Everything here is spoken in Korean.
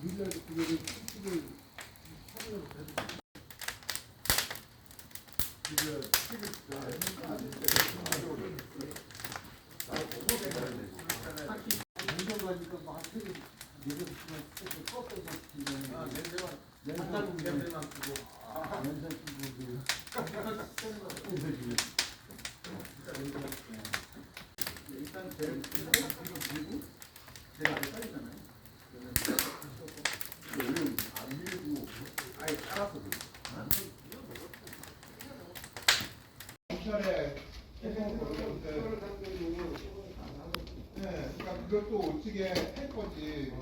밀려서 그거를 킥을 하려고 해도 이거 킥을 가니까 막 킥을 내려주면 꺾어서 튀는 아 냄새만 냄새만 쓰고 냄새 쓰고 일단 제일 뒤로 들고 제일 아래 빠지잖아요. 그러면 안 밀고 아예 따라서 경찰에 해명을 걸었는데, 네, 그러니까 그것도 어떻게 할 거지.